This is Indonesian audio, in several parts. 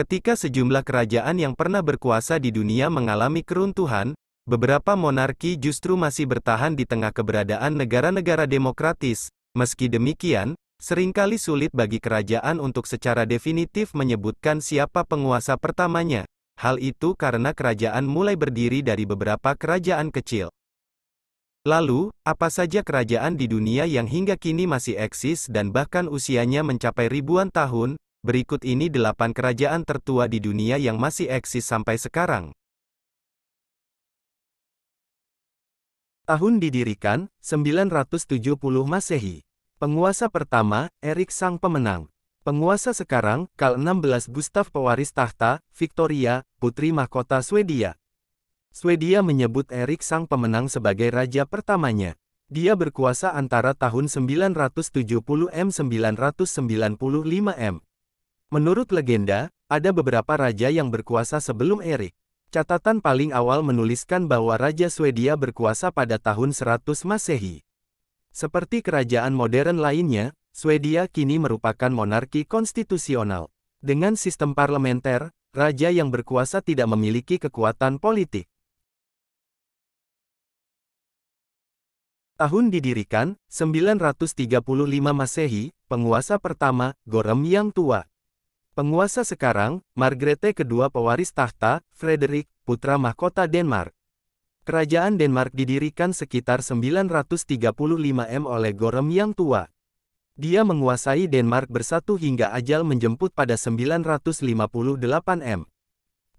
Ketika sejumlah kerajaan yang pernah berkuasa di dunia mengalami keruntuhan, beberapa monarki justru masih bertahan di tengah keberadaan negara-negara demokratis. Meski demikian, seringkali sulit bagi kerajaan untuk secara definitif menyebutkan siapa penguasa pertamanya. Hal itu karena kerajaan mulai berdiri dari beberapa kerajaan kecil. Lalu, apa saja kerajaan di dunia yang hingga kini masih eksis dan bahkan usianya mencapai ribuan tahun? Berikut ini 8 kerajaan tertua di dunia yang masih eksis sampai sekarang. Tahun didirikan, 970 Masehi. Penguasa pertama, Erik Sang Pemenang. Penguasa sekarang, ke-16 Gustav pewaris tahta, Victoria, putri mahkota Swedia. Swedia menyebut Erik Sang Pemenang sebagai raja pertamanya. Dia berkuasa antara tahun 970–995 m. Menurut legenda, ada beberapa raja yang berkuasa sebelum Erik. Catatan paling awal menuliskan bahwa Raja Swedia berkuasa pada tahun 100 Masehi. Seperti kerajaan modern lainnya, Swedia kini merupakan monarki konstitusional. Dengan sistem parlementer, raja yang berkuasa tidak memiliki kekuatan politik. Tahun didirikan, 935 Masehi, penguasa pertama, Gorem yang Tua. Penguasa sekarang, Margrethe kedua pewaris tahta, Frederik, putra mahkota Denmark. Kerajaan Denmark didirikan sekitar 935 m oleh Gorem yang Tua. Dia menguasai Denmark bersatu hingga ajal menjemput pada 958 m.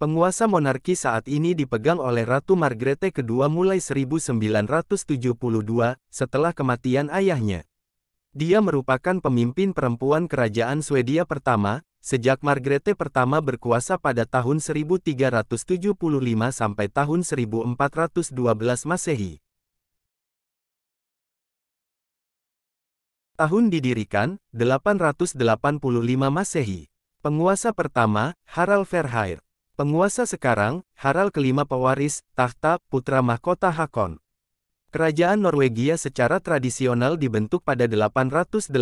Penguasa monarki saat ini dipegang oleh Ratu Margrethe kedua mulai 1972, setelah kematian ayahnya. Dia merupakan pemimpin perempuan kerajaan Swedia pertama, sejak Margrethe pertama berkuasa pada tahun 1375 sampai tahun 1412 Masehi. Tahun didirikan, 885 Masehi. Penguasa pertama, Harald Verhaer. Penguasa sekarang, Harald kelima pewaris tahta, putra mahkota Hakon. Kerajaan Norwegia secara tradisional dibentuk pada 885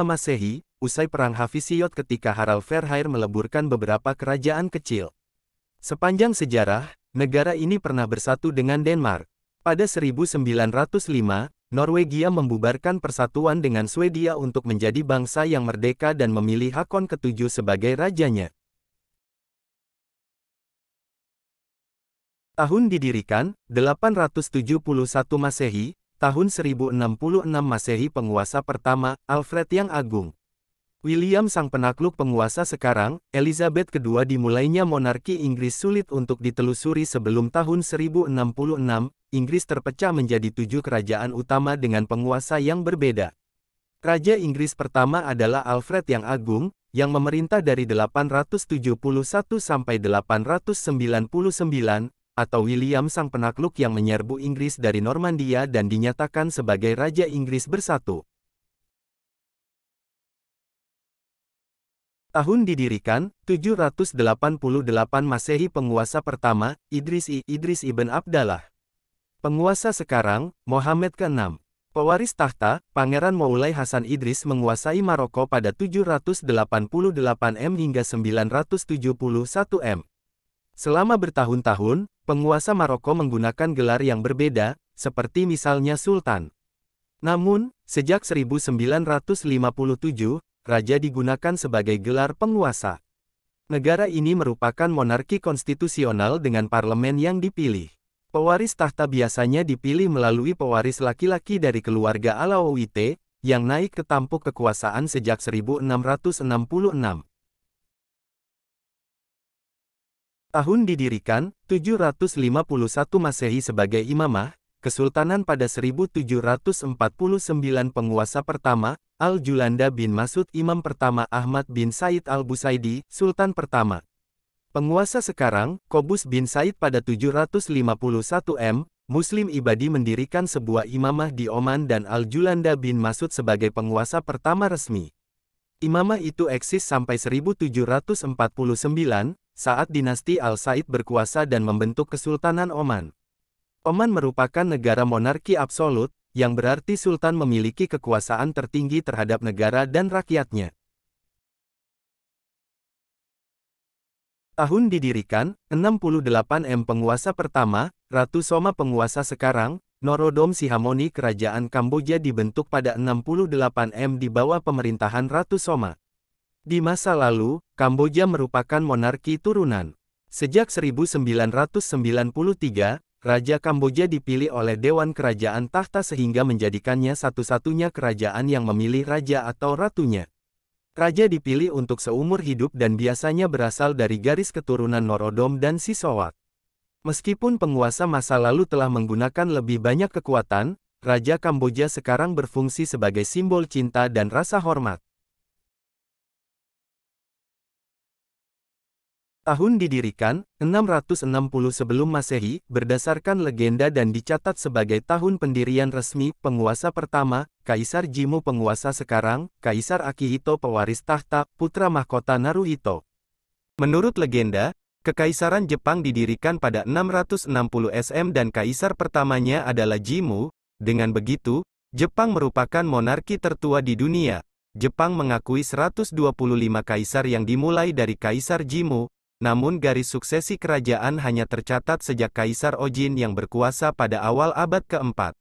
Masehi, usai Perang Hafisiot ketika Harald Verhaer meleburkan beberapa kerajaan kecil. Sepanjang sejarah, negara ini pernah bersatu dengan Denmark. Pada 1905, Norwegia membubarkan persatuan dengan Swedia untuk menjadi bangsa yang merdeka dan memilih Hakon ke-7 sebagai rajanya. Tahun didirikan, 871 Masehi, tahun 1066 Masehi penguasa pertama, Alfred yang Agung. William sang penakluk penguasa sekarang, Elizabeth kedua dimulainya monarki Inggris sulit untuk ditelusuri sebelum tahun 1066, Inggris terpecah menjadi 7 kerajaan utama dengan penguasa yang berbeda. Raja Inggris pertama adalah Alfred yang Agung, yang memerintah dari 871 sampai 899, atau William sang penakluk yang menyerbu Inggris dari Normandia dan dinyatakan sebagai Raja Inggris bersatu. Tahun didirikan, 788 Masehi penguasa pertama, Idris ibn Abdallah. Penguasa sekarang, Mohammed ke-6. Pewaris tahta, Pangeran Moulay Hasan Idris menguasai Maroko pada 788 m hingga 971 m. Selama bertahun-tahun, penguasa Maroko menggunakan gelar yang berbeda, seperti misalnya Sultan. Namun, sejak 1957, Raja digunakan sebagai gelar penguasa. Negara ini merupakan monarki konstitusional dengan parlemen yang dipilih. Pewaris tahta biasanya dipilih melalui pewaris laki-laki dari keluarga Alawite, yang naik ke tampuk kekuasaan sejak 1666. Tahun didirikan, 751 Masehi sebagai imamah, kesultanan pada 1749 penguasa pertama, Al-Julanda bin Masud imam pertama Ahmad bin Said al-Busaidi, sultan pertama. Penguasa sekarang, Qobus bin Said pada 751 m, Muslim Ibadi mendirikan sebuah imamah di Oman dan Al-Julanda bin Masud sebagai penguasa pertama resmi. Imamah itu eksis sampai 1749, saat dinasti Al-Said berkuasa dan membentuk Kesultanan Oman. Oman merupakan negara monarki absolut, yang berarti sultan memiliki kekuasaan tertinggi terhadap negara dan rakyatnya. Tahun didirikan, 68 M Penguasa pertama, Ratu Soma penguasa sekarang, Norodom Sihamoni Kerajaan Kamboja dibentuk pada 68 M di bawah pemerintahan Ratu Soma. Di masa lalu, Kamboja merupakan monarki turunan. Sejak 1993, Raja Kamboja dipilih oleh Dewan Kerajaan Tahta sehingga menjadikannya satu-satunya kerajaan yang memilih raja atau ratunya. Raja dipilih untuk seumur hidup dan biasanya berasal dari garis keturunan Norodom dan Sisowath. Meskipun penguasa masa lalu telah menggunakan lebih banyak kekuatan, Raja Kamboja sekarang berfungsi sebagai simbol cinta dan rasa hormat. Tahun didirikan, 660 sebelum Masehi, berdasarkan legenda dan dicatat sebagai tahun pendirian resmi, penguasa pertama, Kaisar Jimmu penguasa sekarang, Kaisar Akihito pewaris tahta, putra mahkota Naruhito. Menurut legenda, Kekaisaran Jepang didirikan pada 660 SM dan kaisar pertamanya adalah Jimmu. Dengan begitu, Jepang merupakan monarki tertua di dunia. Jepang mengakui 125 kaisar yang dimulai dari Kaisar Jimmu. Namun garis suksesi kerajaan hanya tercatat sejak Kaisar Ojin yang berkuasa pada awal abad keempat.